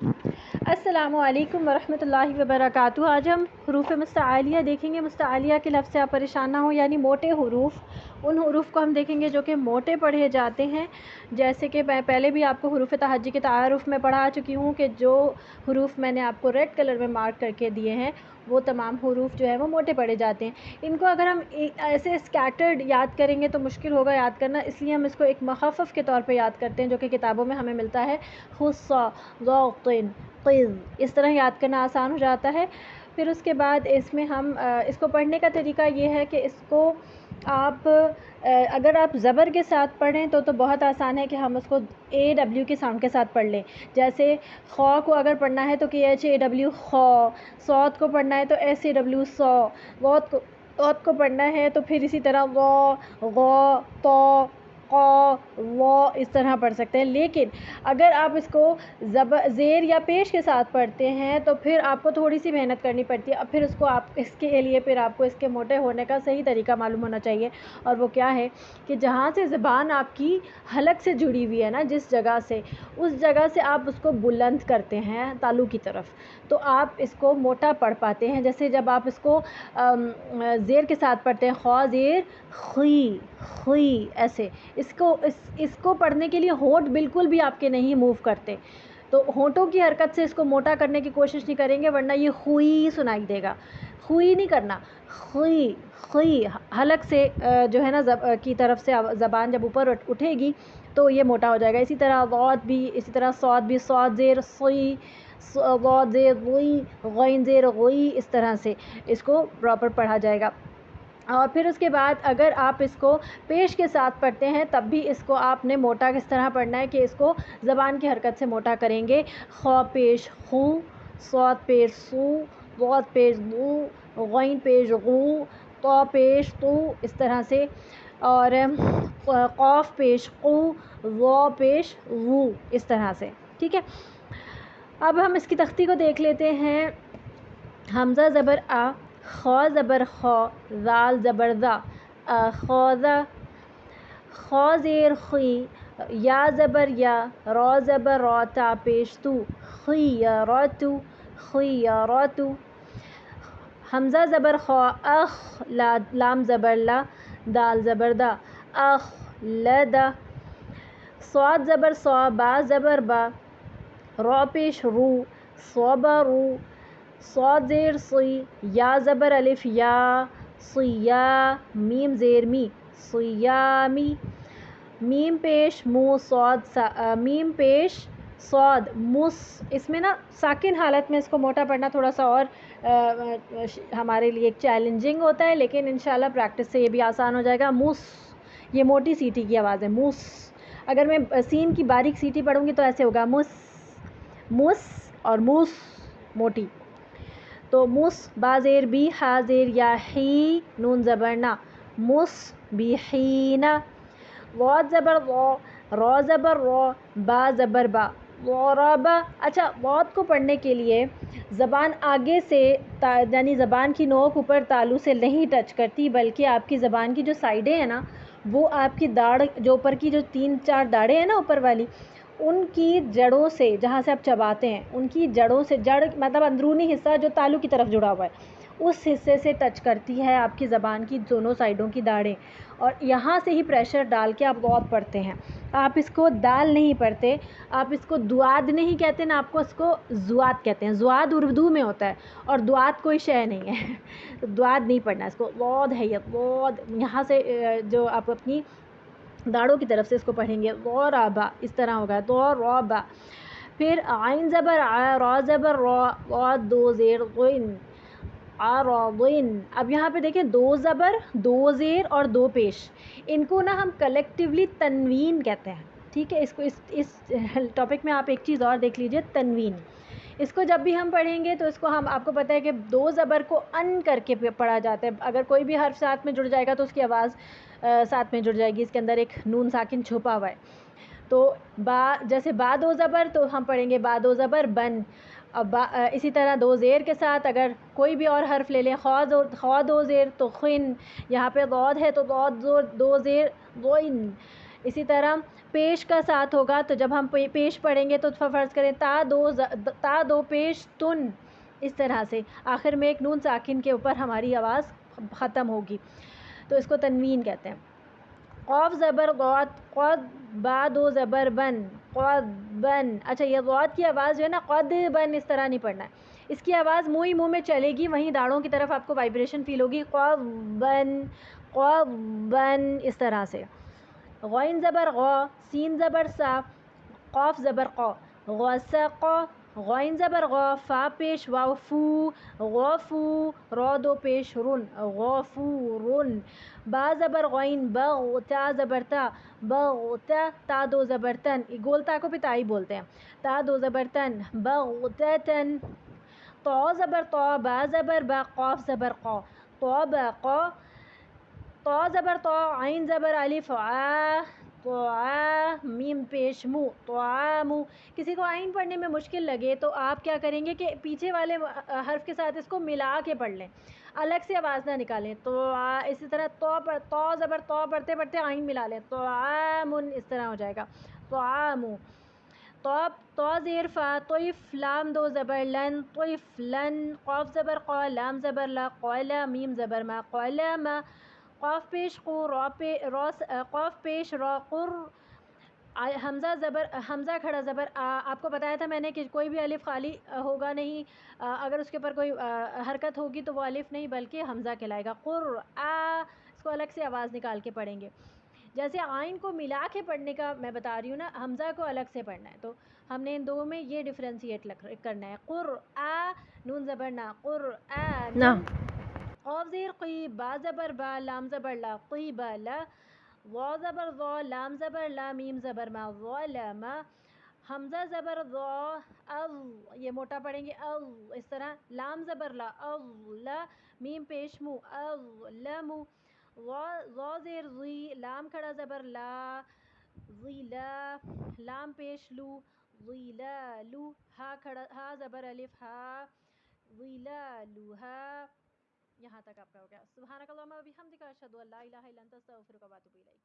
السلام علیکم ورحمۃ اللہ وبرکاتہ۔ آج ہم حروف مستعلیہ دیکھیں گے۔ مستعلیہ کے لفظ سے آپ پریشان نہ ہوں، یعنی موٹے حروف۔ ان حروف کو ہم دیکھیں گے جو کہ موٹے پڑھے جاتے ہیں، جیسے کہ میں پہلے بھی آپ کو حروف تہجی کے تعارف میں پڑھا چکی ہوں کہ جو حروف میں نے آپ کو ریڈ کلر میں مارک کر کے دیے ہیں وہ تمام حروف جو ہے وہ موٹے پڑھے جاتے ہیں۔ ان کو اگر ہم ایسے اسکیٹرڈ یاد کریں گے تو مشکل ہوگا یاد کرنا، اس لیے ہم اس کو ایک مخفف کے طور پہ یاد کرتے ہیں جو کہ کتابوں میں ہمیں ملتا ہے، خصا، ذوقن، قز، اس طرح یاد کرنا آسان ہو جاتا ہے۔ پھر اس کے بعد اس میں ہم اس کو پڑھنے کا طریقہ یہ ہے کہ اس کو آپ اگر آپ زبر کے ساتھ پڑھیں تو بہت آسان ہے کہ ہم اس کو اے ڈبلیو کے ساؤنڈ کے ساتھ پڑھ لیں۔ جیسے خو کو اگر پڑھنا ہے تو کے ایچ اے ڈبلیو خو، صاد کو پڑھنا ہے تو ایس اے ڈبلیو سو، واد کو پڑھنا ہے تو پھر اسی طرح و، غو، تو، قو، و، اس طرح پڑھ سکتے ہیں۔ لیکن اگر آپ اس کو زیر یا پیش کے ساتھ پڑھتے ہیں تو پھر آپ کو تھوڑی سی محنت کرنی پڑتی ہے۔ اب پھر اس کے لیے پھر آپ کو اس کے موٹے ہونے کا صحیح طریقہ معلوم ہونا چاہیے، اور وہ کیا ہے کہ جہاں سے زبان آپ کی حلق سے جڑی ہوئی ہے نا، جس جگہ سے، اس جگہ سے آپ اس کو بلند کرتے ہیں تالو کی طرف، تو آپ اس کو موٹا پڑھ پاتے ہیں۔ جیسے جب آپ اس کو زیر کے ساتھ پڑھتے ہیں، خوا زیر خی، خی، ایسے اس کو پڑھنے کے لیے ہونٹ بالکل بھی آپ کے نہیں موو کرتے، تو ہونٹوں کی حرکت سے اس کو موٹا کرنے کی کوشش نہیں کریں گے، ورنہ یہ خوئی سنائی دے گا۔ خوئی نہیں کرنا، خوئی، خوئی، حلق سے جو ہے نا کی طرف سے زبان جب اوپر اٹھے گی تو یہ موٹا ہو جائے گا۔ اسی طرح غوت بھی، اسی طرح صاد بھی، صاد زیر صوئی، غوت زیر غوئی، غین زیر غوئی، اس طرح سے اس کو پراپر پڑھا جائے گا۔ اور پھر اس کے بعد اگر آپ اس کو پیش کے ساتھ پڑھتے ہیں تب بھی اس کو آپ نے موٹا کس طرح پڑھنا ہے کہ اس کو زبان کی حرکت سے موٹا کریں گے۔ خو پیش خو، صاد پیش سو، غوت پیش غو، غین پیش غو، تو پیش تو، اس طرح سے، اور قاف پیش قو، وہ پیش وو، اس طرح سے، ٹھیک ہے۔ اب ہم اس کی تختی کو دیکھ لیتے ہیں۔ حمزہ زبر آ، خو زبر خو، زال زبر زا، خوذا، خو زیر خی، یا زبر یا، را زبر را، تا پیش تو، خیاراتو، خیاراتو۔ حمزہ زبر خو، اخ، لام زبر لا، دال زبر دا، اخلدا۔ صاد زبر صا، با زبر با، را پیش رو، صبرو۔ صاد زیر صی، یا زبر الف یا، صیا، میم زیر می، صیامی۔ میم پیش مو، میم پیش صاد، مس۔ اس میں نا ساکن حالت میں اس کو موٹا پڑھنا تھوڑا سا اور ہمارے لیے ایک چیلنجنگ ہوتا ہے، لیکن انشاءاللہ پریکٹس سے یہ بھی آسان ہو جائے گا۔ مس، یہ موٹی سیٹی کی آواز ہے، مس۔ اگر میں سین کی باریک سیٹی پڑھوں گی تو ایسے ہوگا مس، مس، اور موس موٹی، تو مس، با زیر بی، ہا زیر یا، ہی، نون زبر نا، مس بحینا۔ واد زبر وا، را زبر را، با زبر با، ورابا۔ اچھا، واد کو پڑھنے کے لیے زبان آگے سے یعنی زبان کی نوک اوپر تالو سے نہیں ٹچ کرتی، بلکہ آپ کی زبان کی جو سائڈیں ہیں نا، وہ آپ کی داڑھ جو اوپر کی جو 3-4 داڑھیں ہیں نا اوپر والی، ان کی جڑوں سے، جہاں سے آپ چباتے ہیں ان کی جڑوں سے، جڑ مطلب اندرونی حصہ جو تالو کی طرف جڑا ہوا ہے، اس حصے سے ٹچ کرتی ہے آپ کی زبان کی دونوں سائڈوں کی داڑھیں، اور یہاں سے ہی پریشر ڈال کے آپ واد پڑھتے ہیں۔ آپ اس کو دال نہیں پڑھتے، آپ اس کو دعاد نہیں کہتے نا، آپ کو اس کو زواد کہتے ہیں۔ زواد اردو میں ہوتا ہے اور دعاد کوئی شے نہیں ہے، دعاد نہیں پڑھنا، اس کو واد ہے، یہ واد، یہاں سے جو آپ اپنی داڑھوں کی طرف سے اس کو پڑھیں گے، ورابا، اس طرح ہوگا، ورابا۔ پھر عین زبر آ، را زبر را، واد دو زیر غین، عراضین۔ اب یہاں پہ دیکھیں، دو زبر، دو زیر اور دو پیش، ان کو نا ہم کلیکٹیولی تنوین کہتے ہیں، ٹھیک ہے۔ اس کو اس ٹاپک میں آپ ایک چیز اور دیکھ لیجئے، تنوین۔ اس کو جب بھی ہم پڑھیں گے تو اس کو آپ کو پتہ ہے کہ دو زبر کو ان کر کے پڑھا جاتا ہے، اگر کوئی بھی حرف ساتھ میں جڑ جائے گا تو اس کی آواز ساتھ میں جڑ جائے گی، اس کے اندر ایک نون ساکن چھپا ہوا ہے۔ تو جیسے با دو زبر تو ہم پڑھیں گے با دو زبر بن، اسی طرح دو زیر کے ساتھ اگر کوئی بھی اور حرف لے لیں، خوا دو زیر تو خن، یہاں پہ ضاد ہے تو ضاد دو زیر غین۔ اسی طرح پیش کا ساتھ ہوگا تو جب ہم پیش پڑھیں گے تو فرض کریں تا دو پیش تن، اس طرح سے آخر میں ایک نون ساکن کے اوپر ہماری آواز ختم ہوگی، تو اس کو تنوین کہتے ہیں۔ قاف زبر غوت، قد، با دو زبر بن، قد بن۔ اچھا یہ غوت کی آواز جو ہے نا قد بن اس طرح نہیں پڑھنا ہے، اس کی آواز منہ ہی منہ میں چلے گی، وہیں داڑھوں کی طرف آپ کو وائبریشن فیل ہوگی، قد بن، قد بن، اس طرح سے۔ غین زبر غا، سین زبر سا، قاف زبر قا، غسق، غین زبر غا، فا پیش واو فو، غافو، را دو پیش رن، غافورن۔ با زبر غین بغ، تا زبر تا، بغتا، تا دو زبر تن، گول تا کو بھی تائی بولتے ہیں، تا دو زبر تن، بغتتن۔ طا زبر طا، با زبر با، قاف زبر قا، طابقا، طا زبر طا، عین زبر الف عا، طعا، میم پیش مو، طعامو۔ کسی کو عین پڑھنے میں مشکل لگے تو آپ کیا کریں گے کہ پیچھے والے حرف کے ساتھ اس کو ملا کے پڑھ لیں، الگ سے آواز نہ نکالیں، تو اسی طرح طا زبر طا پڑھتے پڑھتے عین ملا لیں، طعامن، اس طرح ہو جائے گا، طعامو۔ طا زیر فا، طیف، لام دو زبر لن، طفلن، قاف زبر قا، لام زبر لا، قالا، میم زبر ما، قالما، قاف پیش قو، قاف پیش را، قر، حمزہ زبر، حمزہ کھڑا زبر آ۔ آپ کو بتایا تھا میں نے کہ کوئی بھی الف خالی ہوگا نہیں، اگر اس کے اوپر کوئی حرکت ہوگی تو وہ الف نہیں بلکہ حمزہ کہلائے گا، قر آ، اس کو الگ سے آواز نکال کے پڑھیں گے۔ جیسے عین کو ملا کے پڑھنے کا میں بتا رہی ہوں نا، حمزہ کو الگ سے پڑھنا ہے، تو ہم نے ان دو میں یہ ڈفرینشیٹ کرنا ہے، قر آ، نون زبر نا، قر آ نون، قاف زیر قی، با زبر با، لام زبر لا، قیبا لا، وا زبر وا، لام زبر لا، میم زبر ما، ظلما، حمزہ زبر ضا، اض، یہ موٹا پڑھیں گے اض، اس طرح، لام زبر لا، اضلا، میم پیش مو، اظلمو، ضا زیر ضی، لام کھڑا زبر لا، ضلا، لام پیش لو، ظلالو، ہا زبر الف ہا، ظلالھا۔ یہاں تک آپ کا ہو گیا۔ سبحانک اللہم و بحمدک، اشہد ان لا الہ الا انت، استغفرک و اتوب الیک۔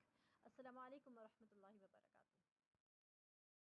السلام علیکم ورحمۃ اللہ وبرکاتہ۔